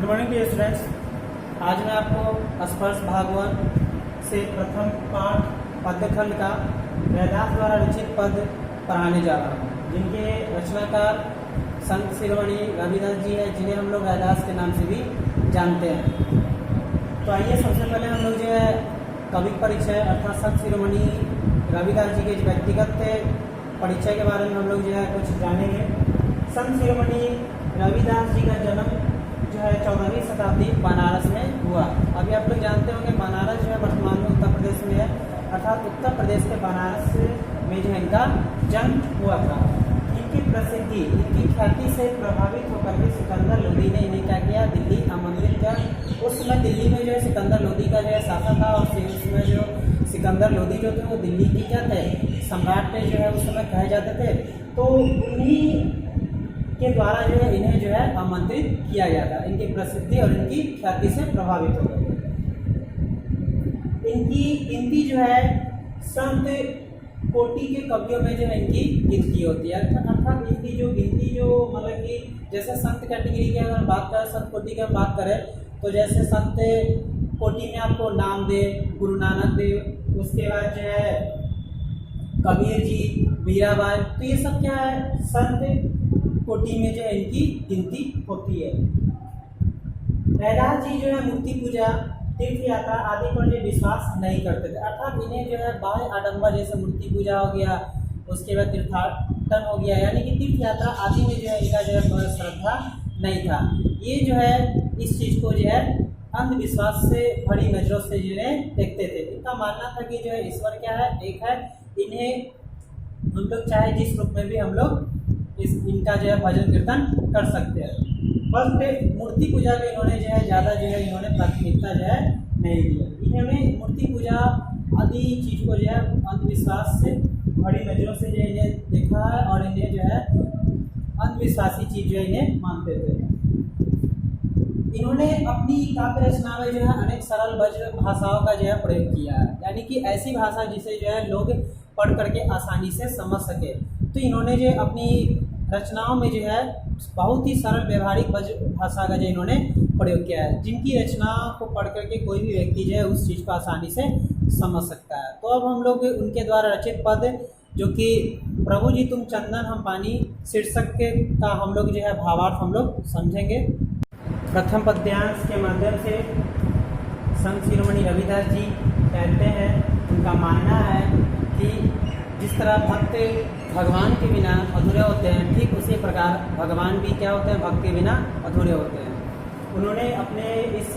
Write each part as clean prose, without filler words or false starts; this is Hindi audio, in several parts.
Morning dear students. आज मैं आपको स्पर्श भागवत से प्रथम पाठ पद्यखंड का वेदास द्वारा रचित पद पढ़ाने जा रहा हूँ, जिनके रचनाकार संत शिरोमणि रविदास जी है, जिन्हें हम लोग वेदास के नाम से भी जानते हैं। तो आइए सबसे पहले हम लोग जो है कवि परिचय अर्थात संत शिरोमणि रविदास जी के व्यक्तिगत परिचय के बारे में हम लोग जो है कुछ जानेंगे। संत शिरोमणि रविदास जी का जन्म जो है 14वीं शताब्दी बनारस में हुआ। अभी आप लोग जानते होंगे बनारस जो है वर्तमान में उत्तर प्रदेश में है, अर्थात उत्तर प्रदेश के बनारस में जो है इनका जन्म हुआ था। इनकी प्रसिद्धि, इनकी ख्याति से प्रभावित होकर के सिकंदर लोदी ने इन्हें क्या किया, दिल्ली आमंत्रित किया। उस समय दिल्ली में जो है सिकंदर लोदी का जो है शासन था, और उसमें जो सिकंदर लोदी जो थे वो दिल्ली की क्या थे, सम्राट जो है उस समय कहे जाते थे। तो उन्हीं के द्वारा जो है इन्हें जो है आमंत्रित किया गया था। इनकी प्रसिद्धि और इनकी ख्याति से प्रभावित हो गए। इनकी गिनती जो है संत कोटि के कवियों में जो है इनकी गिनती होती है, अर्थात इनकी जो गिनती जो मतलब कि जैसे संत कैटेगरी की अगर बात करें, संत कोटि की बात करें तो जैसे संत कोटि में आपको नामदेव, गुरु नानक देव, उसके बाद जो है कबीर जी, मीराबाई, तो ये सब क्या है संत कोटि में जो है इनकी गिनती होती है। रैदास जी जो है मूर्ति पूजा, तीर्थ यात्रा आदि पर जो विश्वास नहीं करते थे, अर्थात इन्हें जो है बाह्य आडंबर जैसे मूर्ति पूजा हो गया, उसके बाद तीर्थाटन हो गया, यानी कि तीर्थ यात्रा आदि में जो है इनका जो है श्रद्धा नहीं था। ये जो है इस चीज़ को जो है अंधविश्वास से बड़ी नज़रों से जो है देखते थे। इनका मानना था कि जो है ईश्वर क्या है, एक है, इन्हें हम लोग चाहे जिस रूप में भी हम लोग इनका जो है भजन कीर्तन कर सकते हैं। बस मूर्ति पूजा में इन्होंने जो है ज़्यादा जो है इन्होंने प्राथमिकता जो है नहीं दिया। इन्होंने मूर्ति पूजा आदि चीज़ को जो है अंधविश्वास से बड़ी नज़रों से जो है इन्हें देखा है, और इन्हें जो है अंधविश्वासी चीज़ जो है इन्हें मानते थे। इन्होंने अपनी काव्य रचना में जो है अनेक सरल ब्रज भाषाओं का जो है प्रयोग किया है, यानी कि ऐसी भाषा जिसे जो है लोग पढ़ करके आसानी से समझ सके। तो इन्होंने जो अपनी रचनाओं में जो है बहुत ही सरल व्यवहारिक भाषा का जो इन्होंने प्रयोग किया है, जिनकी रचनाओं को पढ़ करके कोई भी व्यक्ति जो है उस चीज़ को आसानी से समझ सकता है। तो अब हम लोग उनके द्वारा रचित पद जो कि प्रभु जी तुम चंदन हम पानी शीर्षक का हम लोग जो है भावार्थ हम लोग समझेंगे। प्रथम पद्यांश के माध्यम से संत शिरोमणि रविदास जी कहते हैं, उनका मानना है कि जिस तरह भक्त भगवान के बिना अधूरे होते हैं, ठीक उसी प्रकार भगवान भी क्या होते हैं, भक्त के बिना अधूरे होते हैं। उन्होंने अपने इस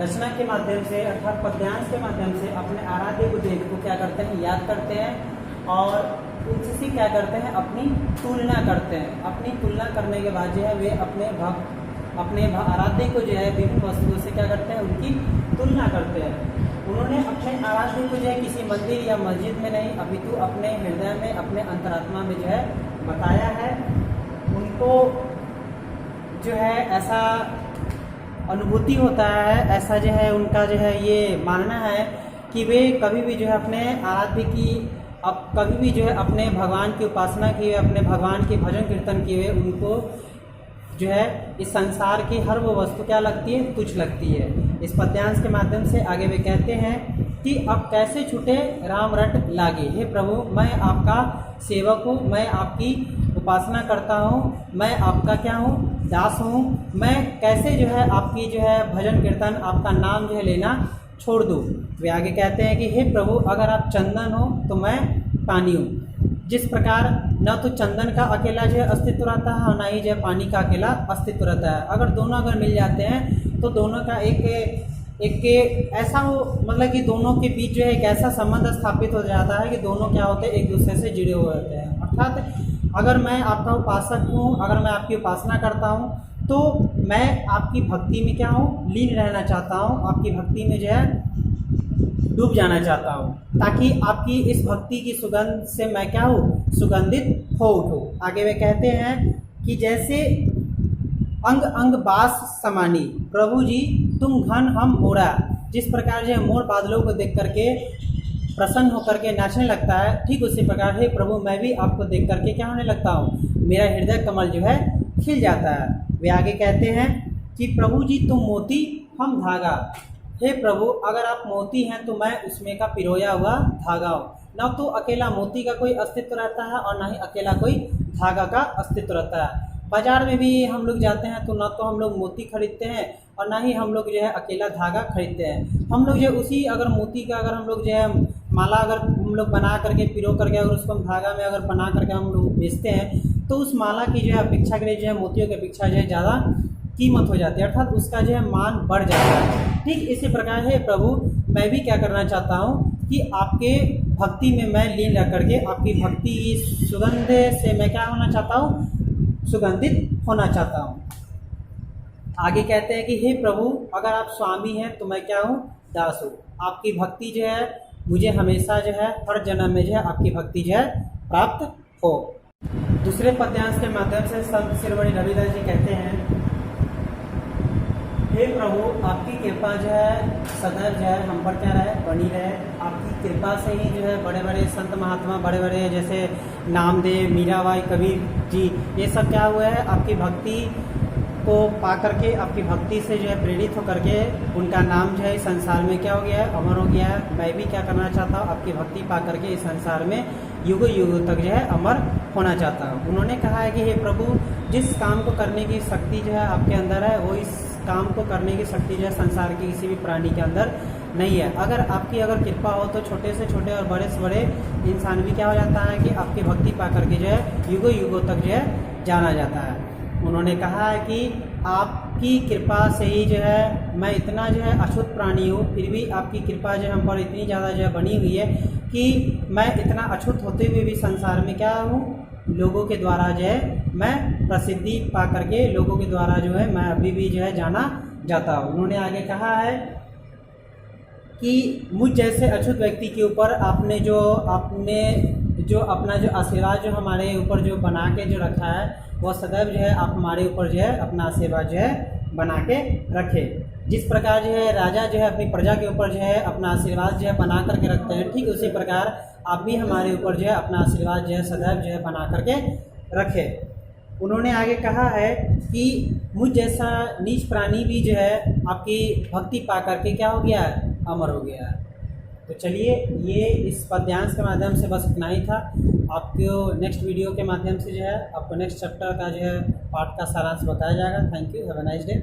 रचना के माध्यम से अर्थात पद्यांश के माध्यम से अपने आराध्य गुरुदेव को क्या करते हैं, याद करते हैं, और उनसे क्या करते हैं, अपनी तुलना करते हैं। अपनी तुलना करने के बाद जो है वे अपने आराध्य को जो है विभिन्न वस्तुओं से क्या करते हैं, उनकी तुलना करते हैं। उन्होंने अपने आराध्य को जो है किसी मंदिर या मस्जिद में नहीं, अपितु अपने हृदय में, अपने अंतरात्मा में जो है बताया है। उनको जो है ऐसा अनुभूति होता है, ऐसा जो है उनका जो है ये मानना है कि वे कभी भी जो है अपने आराध्य की कभी भी जो है अपने भगवान की उपासना किए, अपने भगवान के भजन कीर्तन किए, उनको जो है इस संसार की हर वो वस्तु क्या लगती है, तुच्छ लगती है। इस पद्यांश के माध्यम से आगे वे कहते हैं कि अब कैसे छूटे राम रट लागे, हे प्रभु मैं आपका सेवक हूँ, मैं आपकी उपासना करता हूँ, मैं आपका क्या हूँ, दास हूँ। मैं कैसे जो है आपकी जो है भजन कीर्तन, आपका नाम जो है लेना छोड़ दूँ। वे आगे कहते हैं कि हे प्रभु अगर आप चंदन हो तो मैं पानी हूँ। जिस प्रकार न तो चंदन का अकेला जो है अस्तित्व रहता है, और ना ही जो है पानी का अकेला अस्तित्व रहता है। अगर दोनों अगर मिल जाते हैं तो दोनों का एक ऐसा हो, मतलब कि दोनों के बीच जो है एक ऐसा संबंध स्थापित हो जाता है कि दोनों क्या होते हैं, एक दूसरे से जुड़े हुए होते हैं। अर्थात अगर मैं आपका उपासक हूँ, अगर मैं आपकी उपासना करता हूँ, तो मैं आपकी भक्ति में क्या हूँ, लीन रहना चाहता हूँ, आपकी भक्ति में जो है डूब जाना चाहता हूँ, ताकि आपकी इस भक्ति की सुगंध से मैं क्या हूँ, सुगंधित हो उठूँ। आगे वे कहते हैं कि जैसे अंग अंग बास समानी, प्रभु जी तुम घन हम मोरा। जिस प्रकार जो है मोर बादलों को देख करके प्रसन्न होकर के नाचने लगता है, ठीक उसी प्रकार हे प्रभु मैं भी आपको देख करके क्या होने लगता हूँ, मेरा हृदय कमल जो है खिल जाता है। वे आगे कहते हैं कि प्रभु जी तुम मोती हम धागा, हे प्रभु अगर आप मोती हैं तो मैं उसमें का पिरोया हुआ धागा हूँ। ना तो अकेला मोती का कोई अस्तित्व रहता है और ना ही अकेला कोई धागा का अस्तित्व रहता है। बाजार में भी हम लोग जाते हैं तो ना तो हम लोग मोती खरीदते हैं और ना ही हम लोग जो है अकेला धागा खरीदते हैं। हम लोग जो उसी अगर मोती का अगर हम लोग जो है माला अगर हम लोग बना करके पिरो करके अगर उसको हम धागा में अगर बना करके हम लोग बेचते हैं तो उस माला की जो है अपेक्षा के लिए जो है मोतियों की अपेक्षा जो है ज़्यादा कीमत हो जाती है, अर्थात उसका जो है मान बढ़ जाता है। ठीक इसी प्रकार है प्रभु मैं भी क्या करना चाहता हूँ कि आपके भक्ति में मैं लीन रह करके आपकी भक्ति की सुगंध से मैं क्या होना चाहता हूँ, सुगंधित होना चाहता हूँ। आगे कहते हैं कि हे प्रभु अगर आप स्वामी हैं तो मैं क्या हूँ, दास हूँ। आपकी भक्ति जो है मुझे हमेशा जो है हर जन्म में जो है आपकी भक्ति जो है प्राप्त हो। दूसरे पद्यांश के माध्यम से संत शिरोमणि रविदास जी कहते हैं, हे प्रभु आपकी कृपा जो है सदैव जो है हम पर क्या रहे, बनी रहे। आपकी कृपा से ही जो है बड़े बड़े संत महात्मा बड़े बड़े जैसे नामदेव, मीराबाई, कबीर जी ये सब क्या हुए हैं, आपकी भक्ति को पा करके आपकी भक्ति से जो है प्रेरित होकर के उनका नाम जो है इस संसार में क्या हो गया है, अमर हो गया है। मैं भी क्या करना चाहता हूँ, आपकी भक्ति पा करके इस संसार में युग युग तक जो है अमर होना चाहता हूँ। उन्होंने कहा है कि हे प्रभु जिस काम को करने की शक्ति जो है आपके अंदर है वो इस काम को करने की शक्ति जो है संसार के किसी भी प्राणी के अंदर नहीं है। अगर आपकी अगर कृपा हो तो छोटे से छोटे और बड़े से बड़े इंसान भी क्या हो जाता है कि आपकी भक्ति पा करके जो है युगों युगों तक जो है जाना जाता है। उन्होंने कहा है कि आपकी कृपा से ही जो है मैं इतना जो है अछूत प्राणी हूँ, फिर भी आपकी कृपा जो है हम पर इतनी ज़्यादा जो है बनी हुई है कि मैं इतना अछूत होते हुए भी संसार में क्या हूँ, लोगों के द्वारा जो है मैं प्रसिद्धि पा करके लोगों के द्वारा जो है मैं अभी भी जो है जाना जाता हूँ। उन्होंने आगे कहा है कि मुझ जैसे अछूत व्यक्ति के ऊपर आपने जो अपना जो आशीर्वाद जो हमारे ऊपर जो बना के जो रखा है वह सदैव जो है आप हमारे ऊपर जो है अपना आशीर्वाद जो है बना के रखे। जिस प्रकार जो है राजा जो है अपनी प्रजा के ऊपर जो है अपना आशीर्वाद जो है बना करके रखते हैं, ठीक उसी प्रकार आप भी हमारे ऊपर जो है अपना आशीर्वाद जो है सदैव जो है बना करके रखे। उन्होंने आगे कहा है कि मुझ जैसा नीच प्राणी भी जो है आपकी भक्ति पा करके क्या हो गया है, अमर हो गया है। तो चलिए ये इस पद्यांश के माध्यम से बस इतना ही था। आपको नेक्स्ट वीडियो के माध्यम से जो है आपको नेक्स्ट चैप्टर का जो है पाठ का सारांश बताया जाएगा। Thank you, have a nice day.